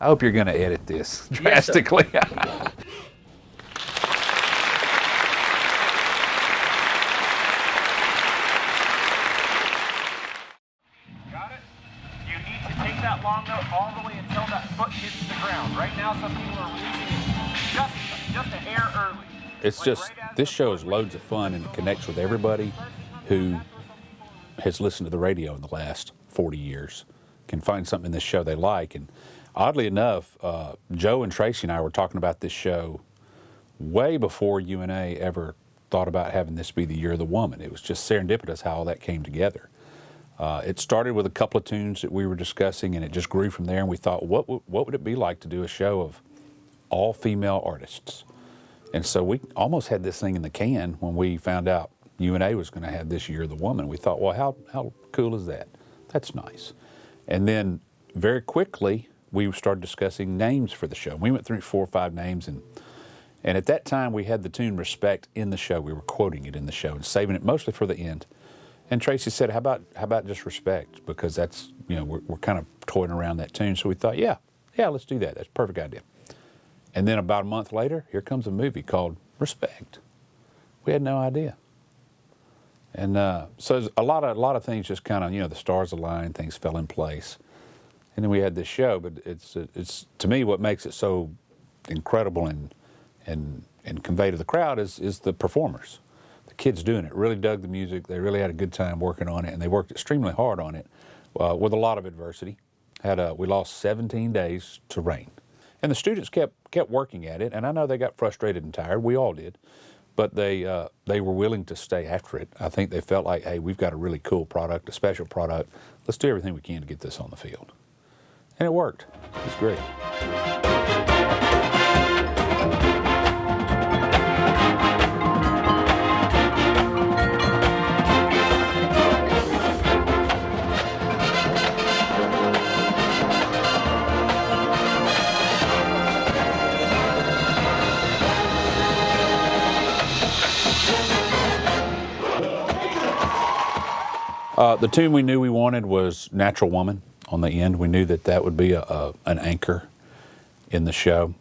I hope you're going to edit this drastically. Yes, got it? You need to take that long note all the way until that foot hits the ground. Right now, some people are releasing it just a hair early. It's just, this show is loads of fun, and it connects with everybody who has listened to the radio in the last 40 years. Can find something in this show they like. And oddly enough, Joe and Tracy and I were talking about this show way before UNA ever thought about having this be the Year of the Woman. It was just serendipitous how all that came together. It started with a couple of tunes that we were discussing, and it just grew from there. And we thought, what would it be like to do a show of all female artists? And so we almost had this thing in the can when we found out UNA was going to have this Year of the Woman. We thought, well, how cool is that? That's nice. And then very quickly, we started discussing names for the show. We went through 4 or 5 names, and at that time we had the tune Respect in the show. We were quoting it in the show and saving it mostly for the end. And Tracy said, how about just Respect? Because that's, we're kind of toying around that tune. So we thought, yeah, let's do that. That's a perfect idea. And then about a month later, here comes a movie called Respect. We had no idea. And so a lot of things just kind of, the stars aligned, things fell in place. And then we had this show, but it's to me what makes it so incredible and convey to the crowd is the performers. The kids doing it really dug the music. They really had a good time working on it, and they worked extremely hard on it with a lot of adversity. We lost 17 days to rain. And the students kept working at it, and I know they got frustrated and tired. We all did. But they were willing to stay after it. I think they felt like, hey, we've got a really cool product, a special product. Let's do everything we can to get this on the field. And it worked. It was great. The tune we knew we wanted was Natural Woman on the end. We knew that would be an anchor in the show.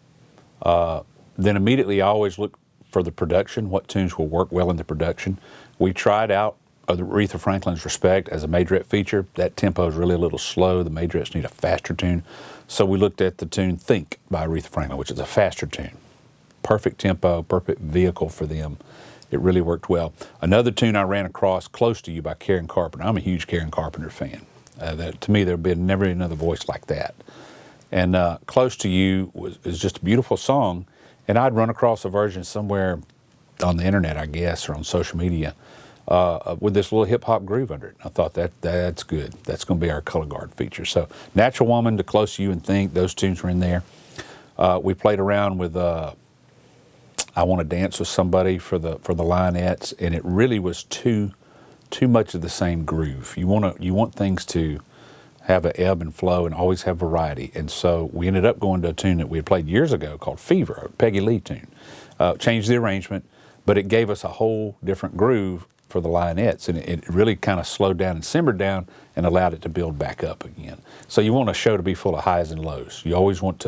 Then immediately I always look for the production, what tunes will work well in the production. We tried out Aretha Franklin's Respect as a majorette feature. That tempo is really a little slow. The majorettes need a faster tune. So we looked at the tune Think by Aretha Franklin, which is a faster tune. Perfect tempo, perfect vehicle for them. It really worked well. Another tune I ran across, Close to You by Karen Carpenter. I'm a huge Karen Carpenter fan. To me, there'd been never another voice like that. And Close to You is just a beautiful song. And I'd run across a version somewhere on the internet, I guess, or on social media, with this little hip-hop groove under it. I thought that's good. That's going to be our color guard feature. So Natural Woman, to Close to You and Think, those tunes were in there. We played around with I Want to Dance with Somebody for the Lionettes, and it really was too much of the same groove. You want things to have an ebb and flow and always have variety. And so we ended up going to a tune that we had played years ago called Fever, a Peggy Lee tune. Changed the arrangement, but it gave us a whole different groove for the Lionettes, and it really kind of slowed down and simmered down and allowed it to build back up again. So you want a show to be full of highs and lows. You always want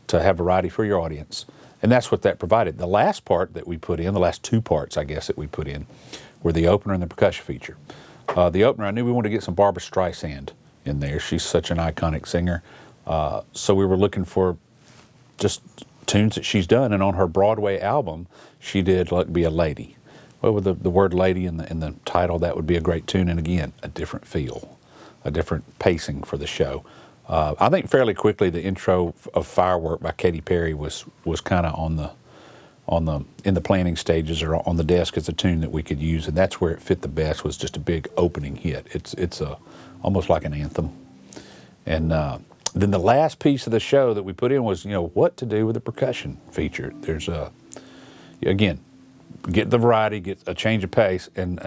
to have variety for your audience, and that's what that provided. The last part that we put in, the last two parts, I guess, that we put in, were the opener and the percussion feature. The opener, I knew we wanted to get some Barbra Streisand in there. She's such an iconic singer. So we were looking for just tunes that she's done, and on her Broadway album, she did Luck Be a Lady. Well, with the word lady in the title, that would be a great tune, and again, a different feel, a different pacing for the show. I think fairly quickly the intro of Firework by Katy Perry was kind of in the planning stages or on the desk as a tune that we could use, and that's where it fit the best, was just a big opening hit. It's almost like an anthem. And then the last piece of the show that we put in was, what to do with the percussion feature. There's again, get the variety, get a change of pace, and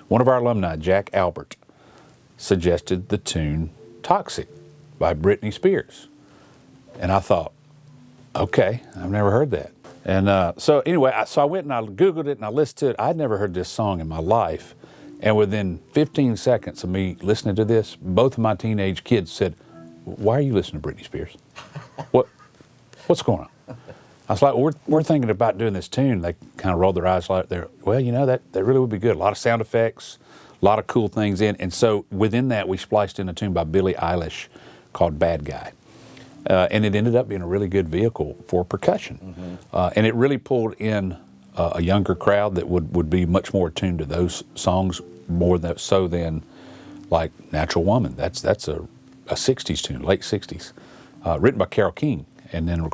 one of our alumni, Jack Albert, suggested the tune Toxic by Britney Spears. And I thought, okay, I've never heard that. And so anyway, I went and I Googled it and I listened to it. I'd never heard this song in my life. And within 15 seconds of me listening to this, both of my teenage kids said, "Why are you listening to Britney Spears? What's going on?" I was like, well, we're thinking about doing this tune. They kind of rolled their eyes like they're, well, that really would be good. A lot of sound effects, a lot of cool things in. And so within that, we spliced in a tune by Billie Eilish called Bad Guy. And it ended up being a really good vehicle for percussion. Mm-hmm. And it really pulled in a younger crowd that would be much more attuned to those songs more so than like Natural Woman. That's a 60s tune, late 60s, written by Carole King. And then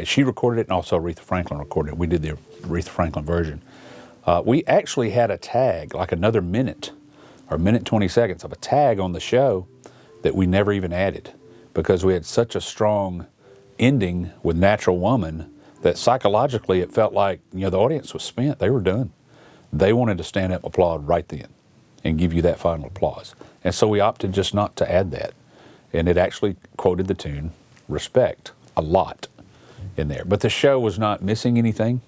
she recorded it, and also Aretha Franklin recorded it. We did the Aretha Franklin version. We actually had a tag, like another minute, or minute 20 seconds of a tag on the show that we never even added, because we had such a strong ending with Natural Woman that psychologically it felt like, the audience was spent. They were done. They wanted to stand up and applaud right then and give you that final applause. And so we opted just not to add that. And it actually quoted the tune Respect a lot in there. But the show was not missing anything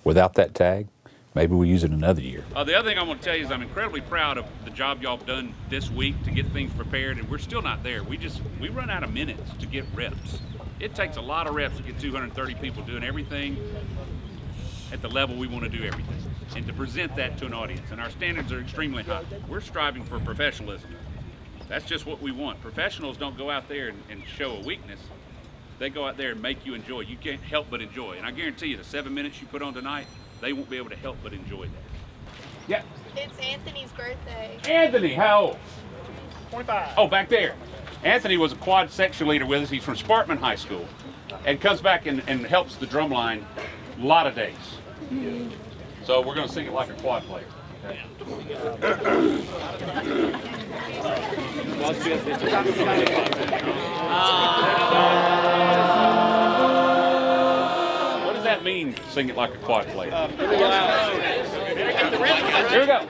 without that tag. Maybe we'll use it another year. The other thing I want to tell you is I'm incredibly proud of the job y'all have done this week to get things prepared, and we're still not there. We run out of minutes to get reps. It takes a lot of reps to get 230 people doing everything at the level we want to do everything, and to present that to an audience. And our standards are extremely high. We're striving for professionalism. That's just what we want. Professionals don't go out there and show a weakness. They go out there and make you enjoy. You can't help but enjoy. And I guarantee you, the 7 minutes you put on tonight, they won't be able to help but enjoy that. Yeah. It's Anthony's birthday. Anthony, how old? 25. Oh, back there. Anthony was a quad section leader with us. He's from Sparkman High School, and comes back and helps the drum line a lot of days. So we're going to sing it like a quad player. What does that mean, sing it like a quad player? Here we go.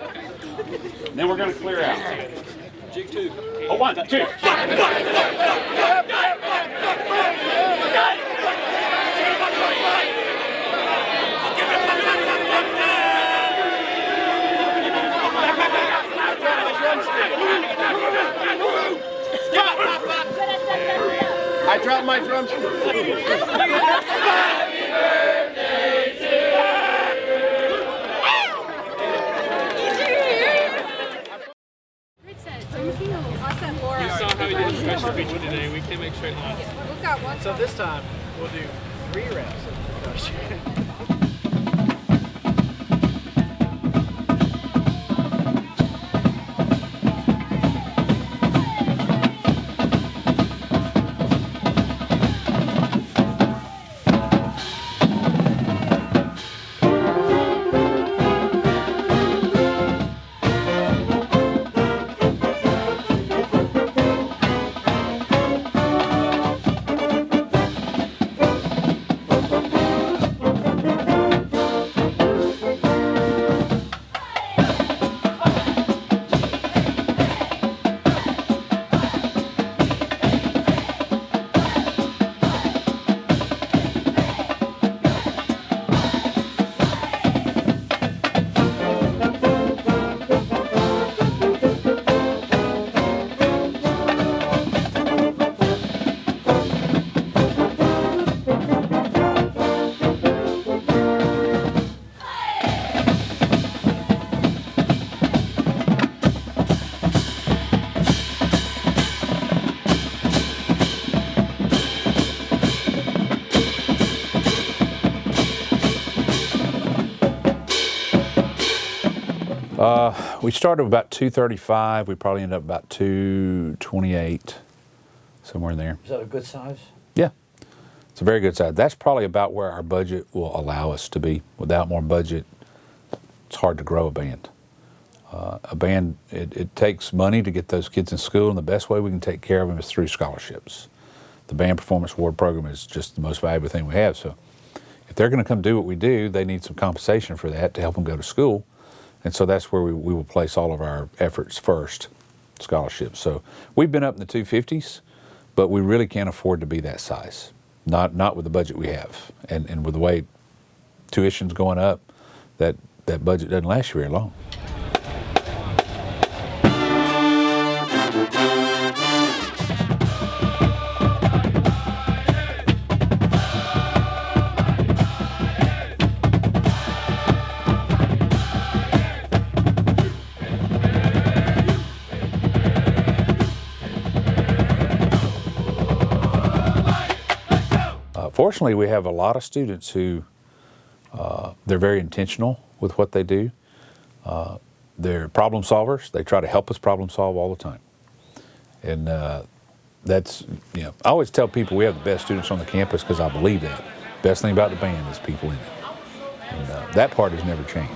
Then we're going to clear out. Jig 2. Oh, 1, 2. I dropped on my drums. You saw how we did a special feature today. We can't make straight lines. We've got one. So this time we'll do 3 reps of percussion. We started about 235. We probably ended up about 228, somewhere in there. Is that a good size? Yeah, it's a very good size. That's probably about where our budget will allow us to be. Without more budget, it's hard to grow a band. A band, it takes money to get those kids in school, and the best way we can take care of them is through scholarships. The Band Performance Award program is just the most valuable thing we have. So if they're going to come do what we do, they need some compensation for that to help them go to school. And so that's where we will place all of our efforts first, scholarships. So we've been up in the 250s, but we really can't afford to be that size, not with the budget we have. And with the way tuition's going up, that budget doesn't last you very long. Fortunately, we have a lot of students who they're very intentional with what they do. They're problem solvers. They try to help us problem solve all the time. And that's, I always tell people we have the best students on the campus because I believe that. Best thing about the band is people in it. And that part has never changed.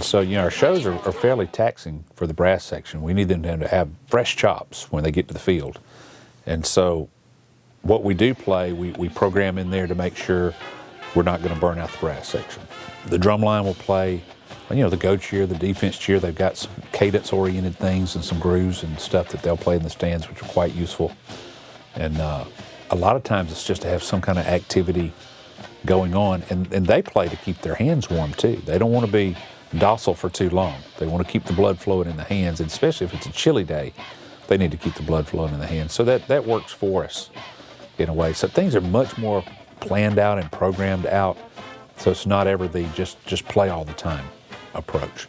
So, our shows are fairly taxing for the brass section. We need them to have fresh chops when they get to the field. And so what we do play, we program in there to make sure we're not going to burn out the brass section. The drum line will play the go cheer, the defense cheer. They've got some cadence-oriented things and some grooves and stuff that they'll play in the stands, which are quite useful. And a lot of times it's just to have some kind of activity going on. And they play to keep their hands warm, too. They don't want to be docile for too long. They want to keep the blood flowing in the hands, and especially if it's a chilly day, they need to keep the blood flowing in the hands. So that works for us in a way. So things are much more planned out and programmed out. So it's not ever the just play all the time approach.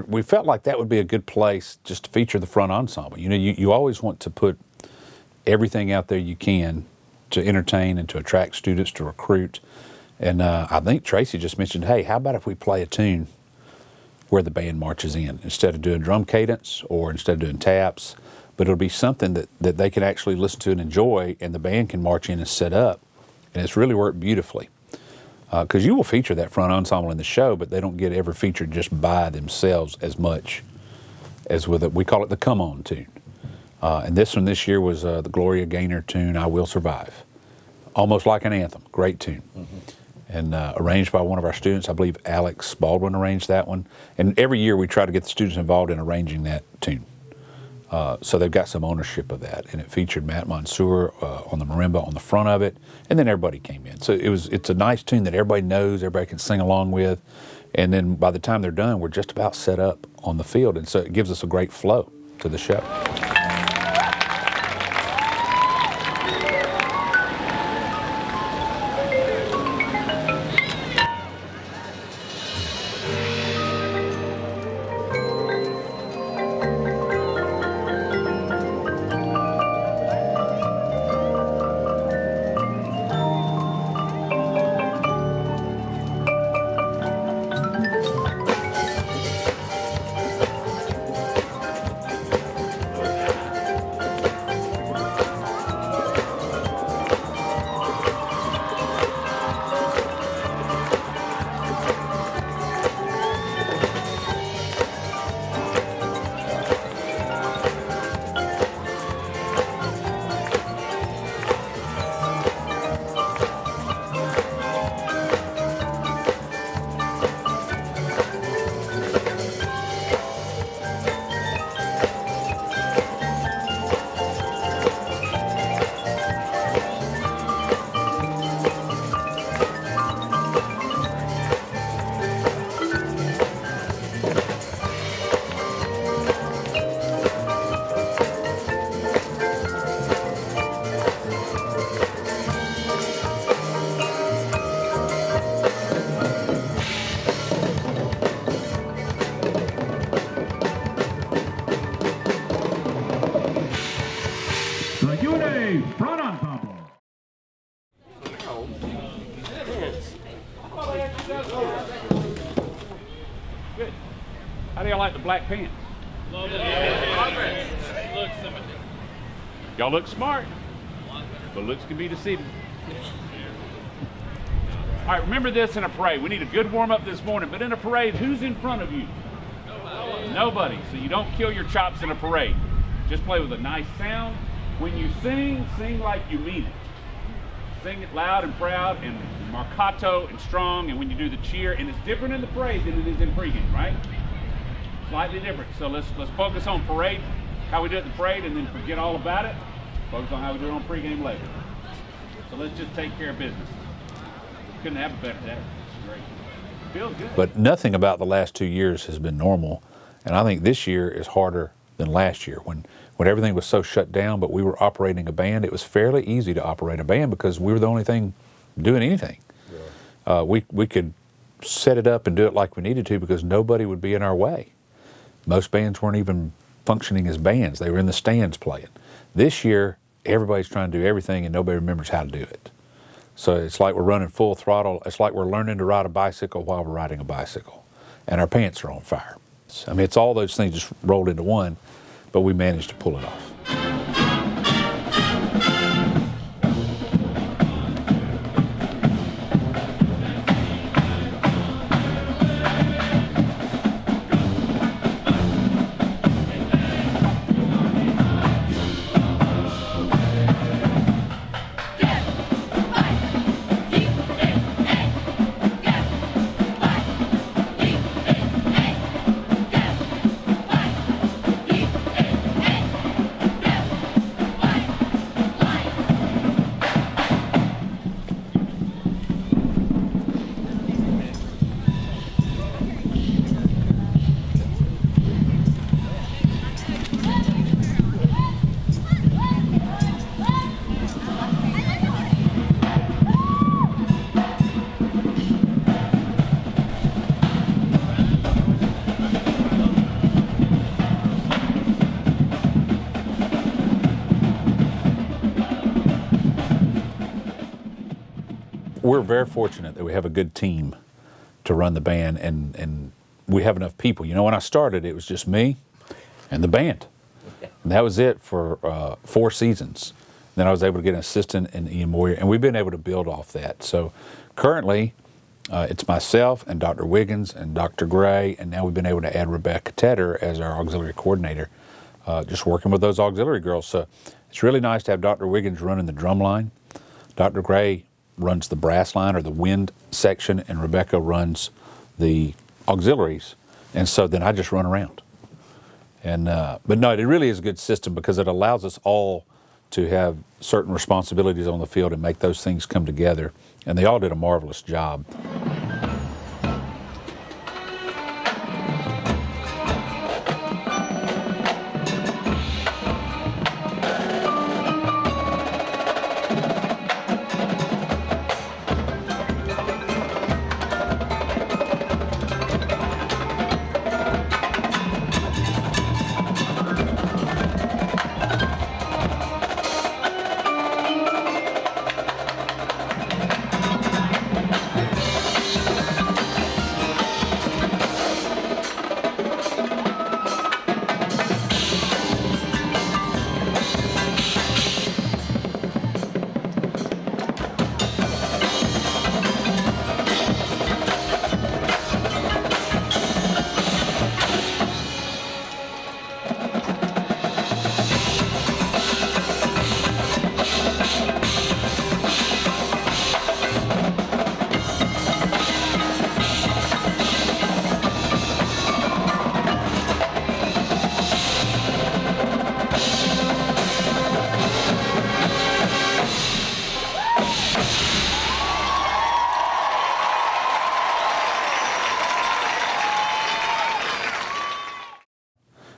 We felt like that would be a good place just to feature the front ensemble. You always want to put everything out there you can to entertain and to attract students, to recruit. And I think Tracy just mentioned, hey, how about if we play a tune where the band marches in instead of doing drum cadence or instead of doing taps, but it'll be something that they can actually listen to and enjoy, and the band can march in and set up. And it's really worked beautifully. Because you will feature that front ensemble in the show, but they don't get ever featured just by themselves as much as with we call it the Come On tune. And this one this year was the Gloria Gaynor tune, I Will Survive. Almost like an anthem, great tune. Mm-hmm. And arranged by one of our students, I believe Alex Baldwin arranged that one. And every year we try to get the students involved in arranging that tune. So they've got some ownership of that, and it featured Matt Mansour on the marimba on the front of it, and then everybody came in. So it's a nice tune that everybody knows, everybody can sing along with, and then by the time they're done, we're just about set up on the field, and so it gives us a great flow to the show. y'all like the black pants? Love it. Look, Y'all look smart, but looks can be deceiving. All right, remember this in a parade. We need a good warm-up this morning, but in a parade, who's in front of you? Nobody. So you don't kill your chops in a parade. Just play with a nice sound. When you sing, sing like you mean it. Sing it loud and proud and marcato and strong, and when you do the cheer, and it's different in the parade than it is in pregame, right? Slightly different. So let's focus on parade, how we do it in the parade, and then forget all about it. Focus on how we do it on pregame later. So let's just take care of business. Couldn't have a better day. Great. Feels good. But nothing about the last 2 years has been normal, and I think this year is harder than last year when everything was so shut down, but we were operating a band. It was fairly easy to operate a band because we were the only thing doing anything. Yeah. We could set it up and do it like we needed to because nobody would be in our way. Most bands weren't even functioning as bands. They were in the stands playing. This year, everybody's trying to do everything and nobody remembers how to do it. So it's like we're running full throttle. It's like we're learning to ride a bicycle while we're riding a bicycle. And our pants are on fire. I mean, it's all those things just rolled into one, but we managed to pull it off. We're very fortunate that we have a good team to run the band, and we have enough people. You know, when I started, it was just me and the band. And that was it for 4 seasons. Then I was able to get an assistant in Ian Moyer, and we've been able to build off that. So currently, it's myself and Dr. Wiggins and Dr. Gray, and now we've been able to add Rebecca Tedder as our auxiliary coordinator, just working with those auxiliary girls. So it's really nice to have Dr. Wiggins running the drum line. Dr. Gray runs the brass line or the wind section, and Rebecca runs the auxiliaries. And so then I just run around. And but no, it really is a good system because it allows us all to have certain responsibilities on the field and make those things come together. And they all did a marvelous job.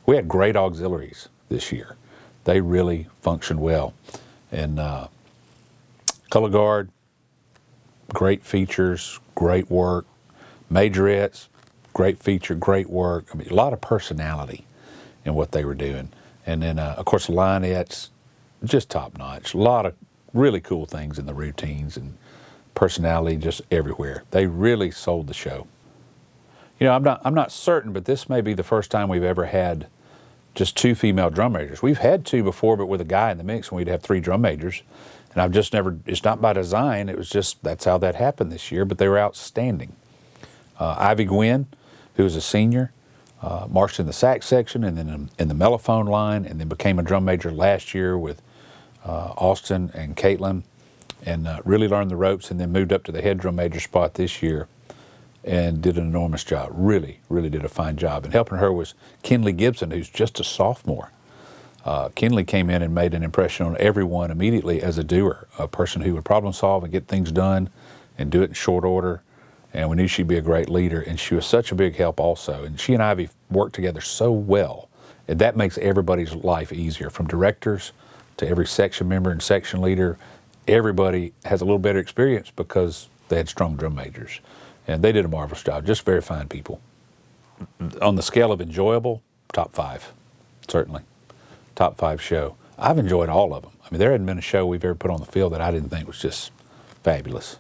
We had great auxiliaries this year. They really functioned well. And color guard, great features, great work. Majorettes, great feature, great work. I mean, a lot of personality in what they were doing. And then, of course, lineettes, just top notch. A lot of really cool things in the routines and personality just everywhere. They really sold the show. I'm not certain, but this may be the first time we've ever had just 2 female drum majors. We've had 2 before, but with a guy in the mix, and we'd have 3 drum majors. And I've just never, it's not by design, it was just, that's how that happened this year, but they were outstanding. Ivy Gwynn, who was a senior, marched in the sax section and then in the mellophone line, and then became a drum major last year with Austin and Caitlin, and really learned the ropes, and then moved up to the head drum major spot this year and did an enormous job. Really, really did a fine job. And helping her was Kinley Gibson, who's just a sophomore. Kinley came in and made an impression on everyone immediately as a doer, a person who would problem solve and get things done and do it in short order. And we knew she'd be a great leader, and she was such a big help also. And she and Ivy worked together so well, and that makes everybody's life easier, from directors to every section member and section leader. Everybody has a little better experience because they had strong drum majors. And they did a marvelous job, just very fine people. On the scale of enjoyable, top 5, certainly. Top 5 show. I've enjoyed all of them. I mean, there hadn't been a show we've ever put on the field that I didn't think was just fabulous.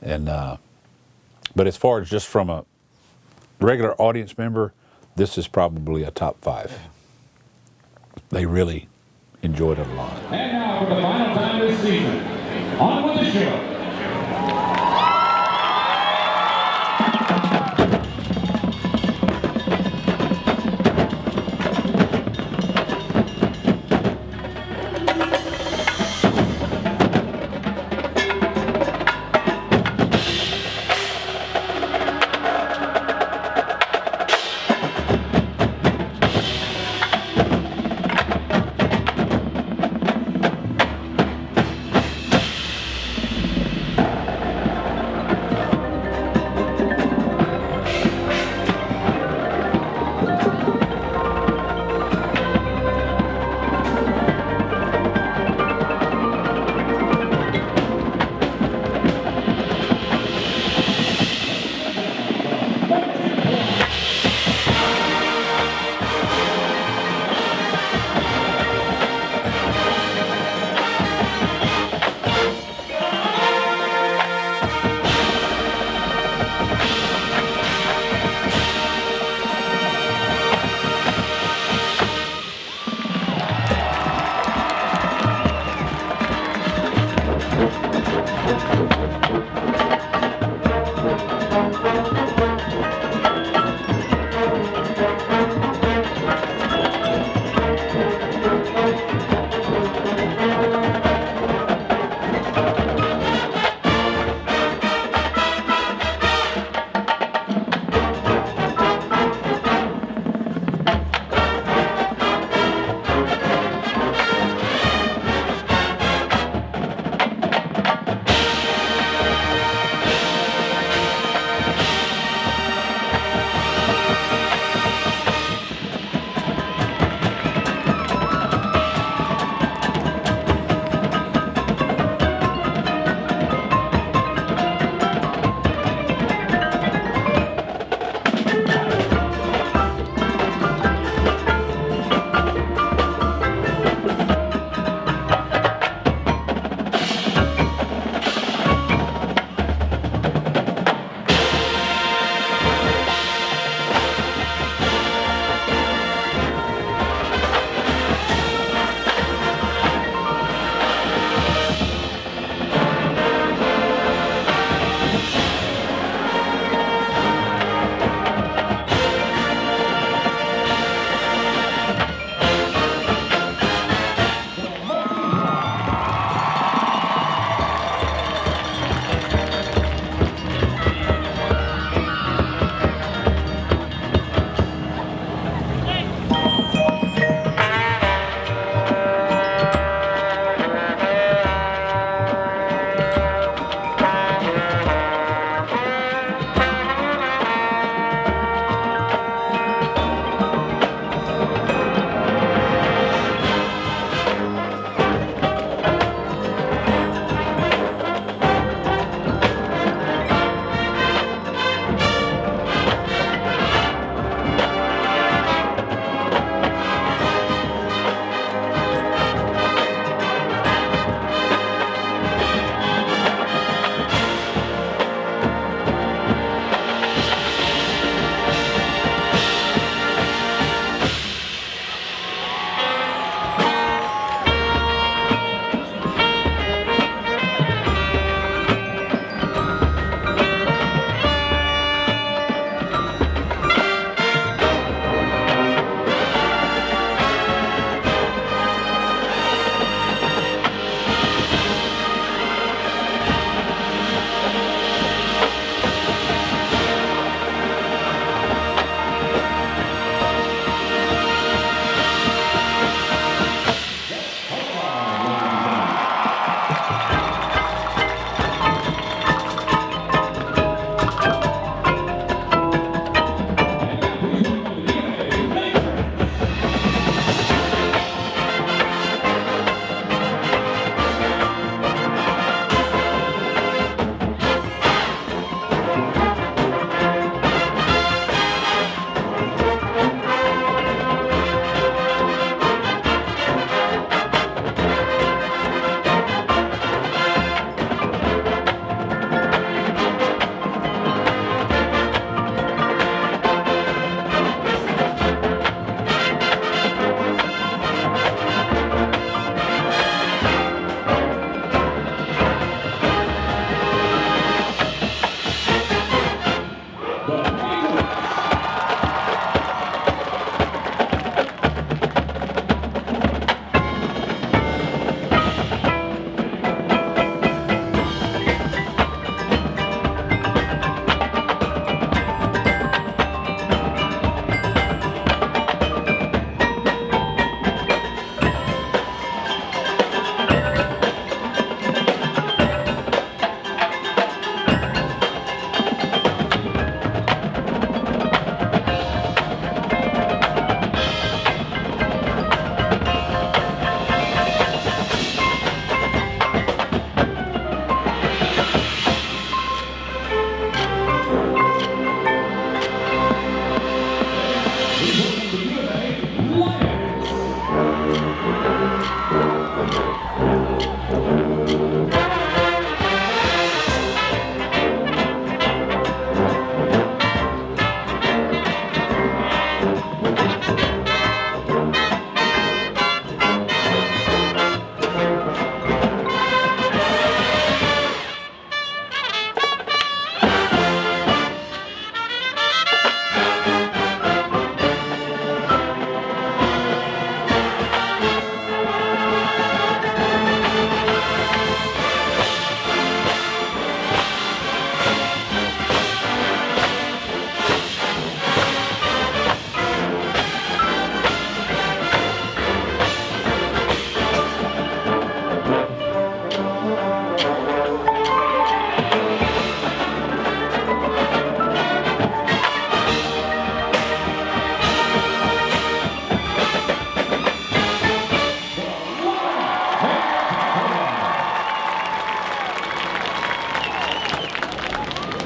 And but as far as just from a regular audience member, this is probably a top 5. They really enjoyed it a lot. And now for the final time this season, on with the show.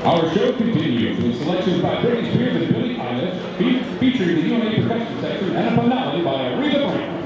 Our show continues with selections by Britney Spears and Billie Eilish, featuring the UNA percussion section and a finale by Aretha Franklin.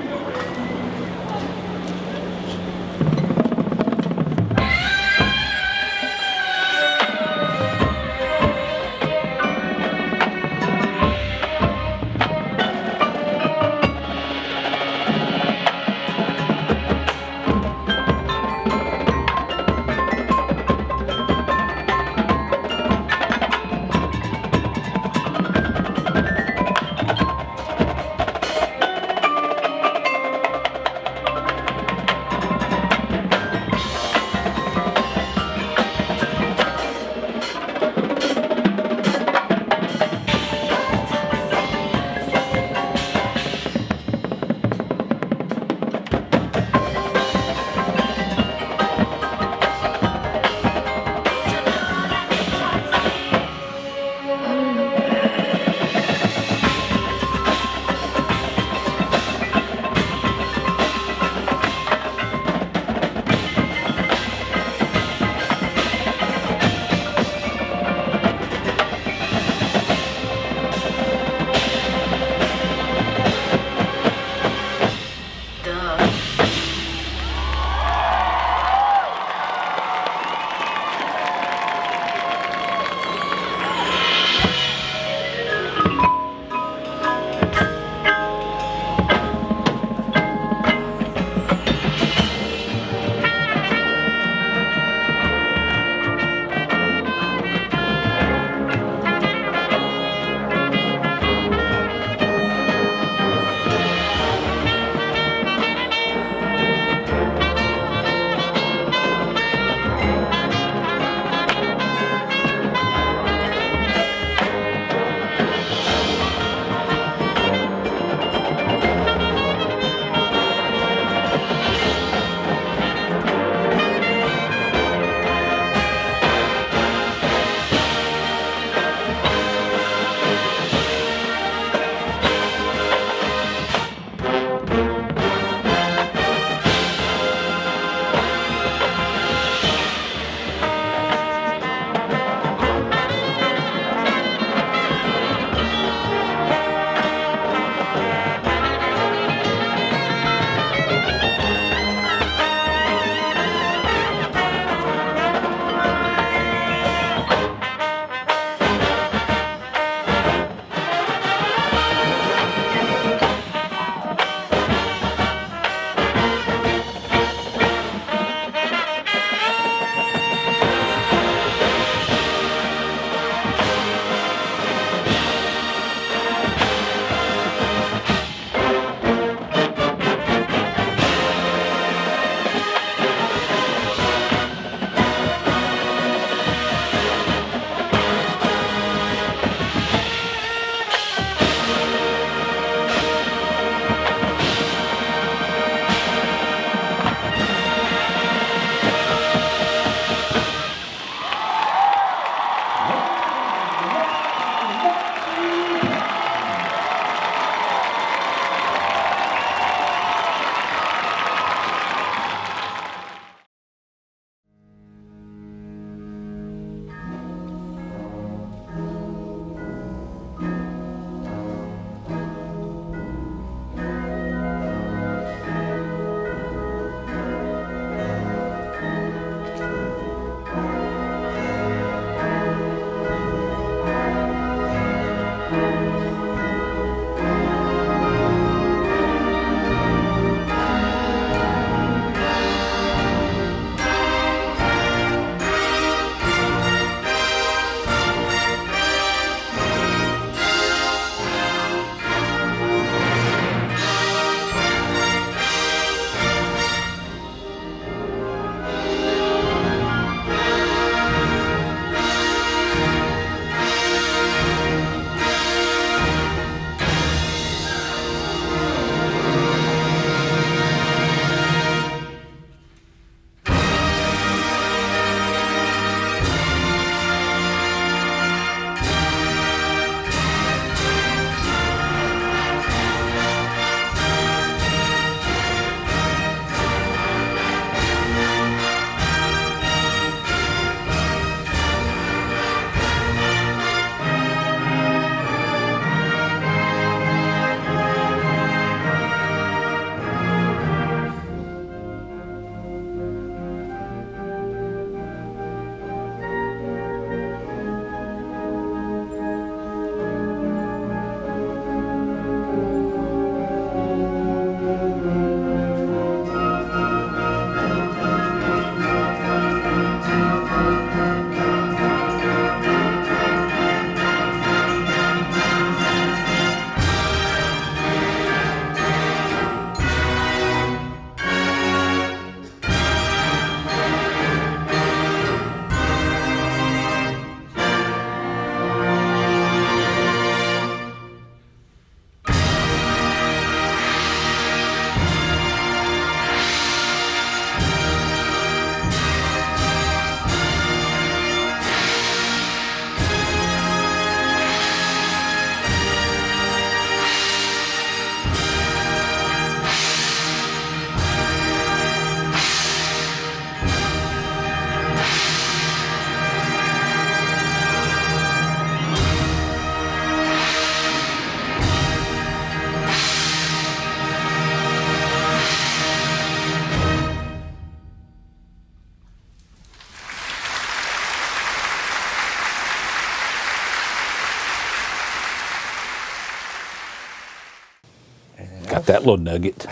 Got that little nugget.